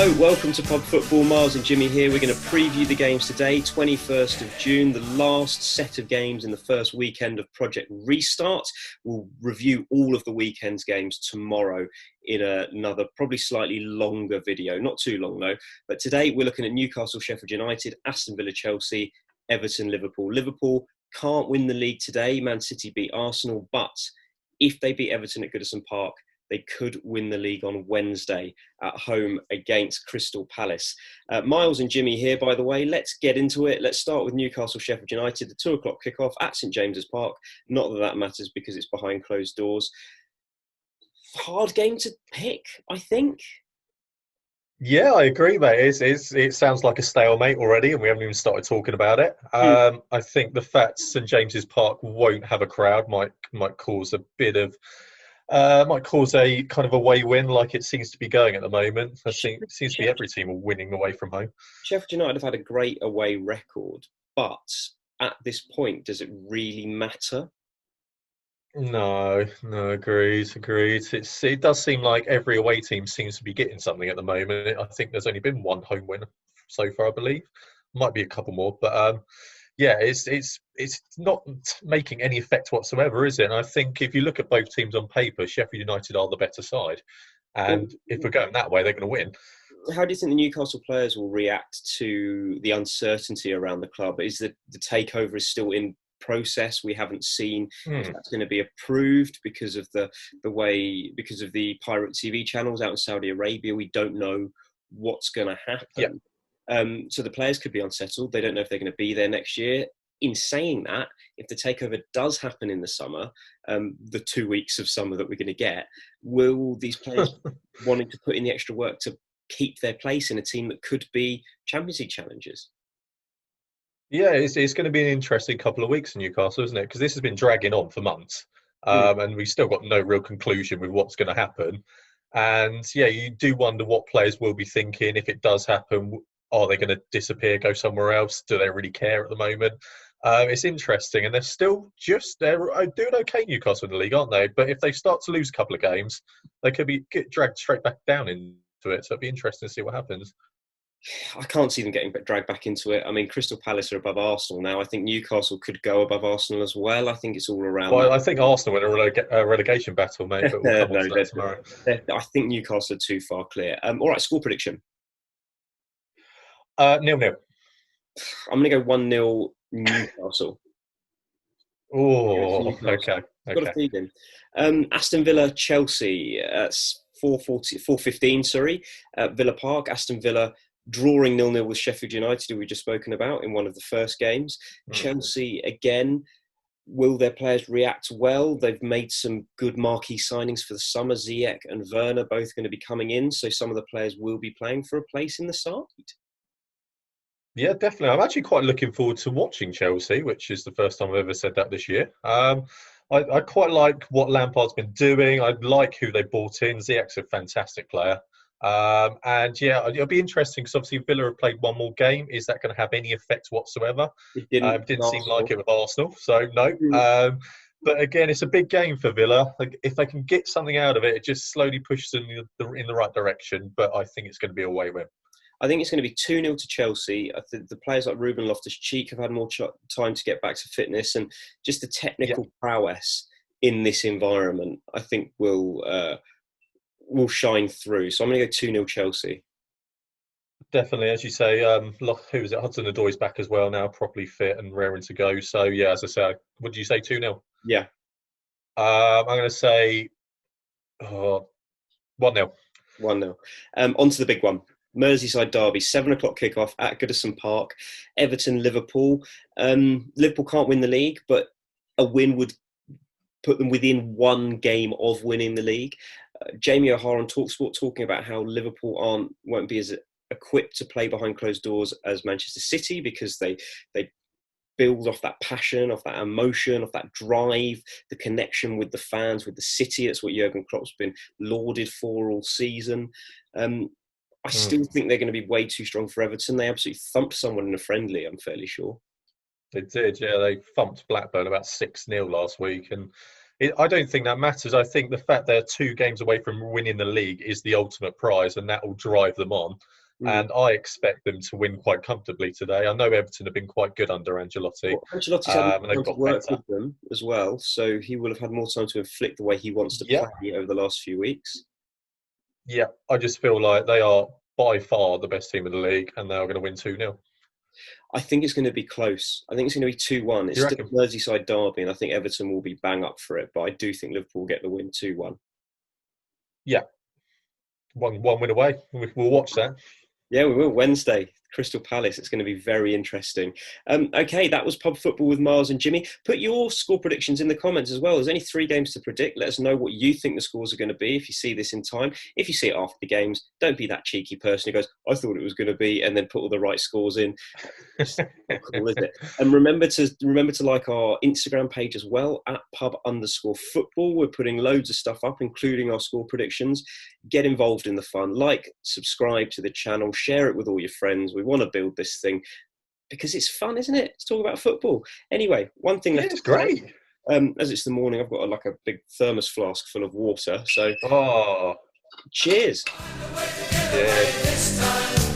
Hello, welcome to Pub Football. Miles and Jimmy here. We're going to preview the games today, 21st of June, the last set of games in the first weekend of Project Restart. We'll review all of the weekend's games tomorrow in another, probably slightly longer video. Not too long though. But today we're looking at Newcastle, Sheffield United, Aston Villa, Chelsea, Everton, Liverpool. Liverpool can't win the league today. Man City beat Arsenal, but if they beat Everton at Goodison Park, they could win the league on Wednesday at home against Crystal Palace. Miles and Jimmy here, by the way. Let's get into it. Let's start with Newcastle, Sheffield United, the 2 o'clock kickoff at St James's Park. Not that that matters because it's behind closed doors. Hard game to pick, I think. Yeah, I agree, mate. It sounds like a stalemate already, and we haven't even started talking about it. I think the fact St James's Park won't have a crowd might cause a bit of might cause a kind of away win, like it seems to be going at the moment. I think it seems to be every team are winning away from home. Sheffield United have had a great away record, but at this point, does it really matter? No, agreed. It does seem like every away team seems to be getting something at the moment. I think there's only been one home win so far, I believe. Might be a couple more, but yeah, it's not making any effect whatsoever, is it? And I think if you look at both teams on paper, Sheffield United are the better side, and if we're going that way, they're going to win. How do you think the Newcastle players will react to the uncertainty around the club? Is the takeover is still in process? We haven't seen if that's going to be approved because of the pirate TV channels out in Saudi Arabia. We don't know what's going to happen. Yeah. So the players could be unsettled. They don't know if they're going to be there next year. In saying that, if the takeover does happen in the summer, the 2 weeks of summer that we're going to get, will these players wanting to put in the extra work to keep their place in a team that could be Champions League challengers? Yeah, it's going to be an interesting couple of weeks in Newcastle, isn't it? Because this has been dragging on for months, and we've still got no real conclusion with what's going to happen. And yeah, you do wonder what players will be thinking if it does happen. Are they going to disappear, go somewhere else? Do they really care at the moment? It's interesting, and they're still they're doing okay, Newcastle in the league, aren't they? But if they start to lose a couple of games, they could get dragged straight back down into it. So it'd be interesting to see what happens. I can't see them getting dragged back into it. I mean, Crystal Palace are above Arsenal now. I think Newcastle could go above Arsenal as well. I think it's all around. Well, I think Arsenal in a relegation battle, mate. But we'll come on to that tomorrow. I think Newcastle are too far clear. All right, score prediction. 0-0. I'm going to go 1-0 Newcastle. Oh, okay. Got a feeling. Aston Villa, Chelsea. 4:15. Sorry, at Villa Park. Aston Villa drawing 0-0 with Sheffield United, who we've just spoken about in one of the first games. Chelsea again. Will their players react well? They've made some good marquee signings for the summer. Ziyech and Werner both going to be coming in, so some of the players will be playing for a place in the side. Yeah, definitely. I'm actually quite looking forward to watching Chelsea, which is the first time I've ever said that this year. I quite like what Lampard's been doing. I like who they brought in. Ziyech's a fantastic player. And yeah, it'll be interesting because obviously Villa have played one more game. Is that going to have any effect whatsoever? It didn't seem like it with Arsenal, so no. But again, it's a big game for Villa. Like, if they can get something out of it, it just slowly pushes them in the right direction. But I think it's going to be a away win. I think it's going to be 2-0 to Chelsea. I think the players like Ruben Loftus-Cheek have had more time to get back to fitness, and just the technical prowess in this environment, I think will shine through. So I'm going to go 2-0 Chelsea. Definitely, as you say, who is it? Hudson-Odoi's back as well now, properly fit and raring to go. So yeah, as I say, would you say 2-0? Yeah. I'm going to say 1-0. 1-0. On to the big one. Merseyside Derby, 7 o'clock kickoff at Goodison Park. Everton, Liverpool. Liverpool can't win the league, but a win would put them within one game of winning the league. Jamie O'Hara on TalkSport talking about how Liverpool won't be as equipped to play behind closed doors as Manchester City because they build off that passion, off that emotion, off that drive, the connection with the fans, with the city. That's what Jurgen Klopp's been lauded for all season. I still think they're going to be way too strong for Everton. They absolutely thumped someone in a friendly, I'm fairly sure. They did, yeah. They thumped Blackburn about 6-0 last week. And I don't think that matters. I think the fact they're 2 games away from winning the league is the ultimate prize, and that will drive them on. Mm. And I expect them to win quite comfortably today. I know Everton have been quite good under Ancelotti, Well, Ancelotti's had more and they've time to got work better. with them as well, so he will have had more time to inflict the way he wants to Yeah, play over the last few weeks. yeah. I just feel like they are by far the best team in the league, and they are going to win 2-0. I think it's going to be close. I think it's going to be 2-1. It's You still reckon? Merseyside Derby, and I think Everton will be bang up for it, but I do think Liverpool will get the win 2-1. Yeah, one win away. We'll watch that. Yeah, we will. Wednesday, Crystal Palace. It's going to be very interesting. Okay, that was Pub Football with Miles and Jimmy. Put your score predictions in the comments as well. There's only 3 games to predict. Let us know what you think the scores are going to be if you see this in time. If you see it after the games, don't be that cheeky person who goes, I thought it was going to be, and then put all the right scores in. It's not cool, is it? And remember to like our Instagram page as well, at pub_football. We're putting loads of stuff up, including our score predictions. Get involved in the fun. Like, subscribe to the channel, share it with all your friends. We want to build this thing because it's fun, isn't it? Let's talk about football. Anyway, one thing Yeah, left it's to say. great. As it's the morning, I've got like a big thermos flask full of water. So Oh, cheers. cheers.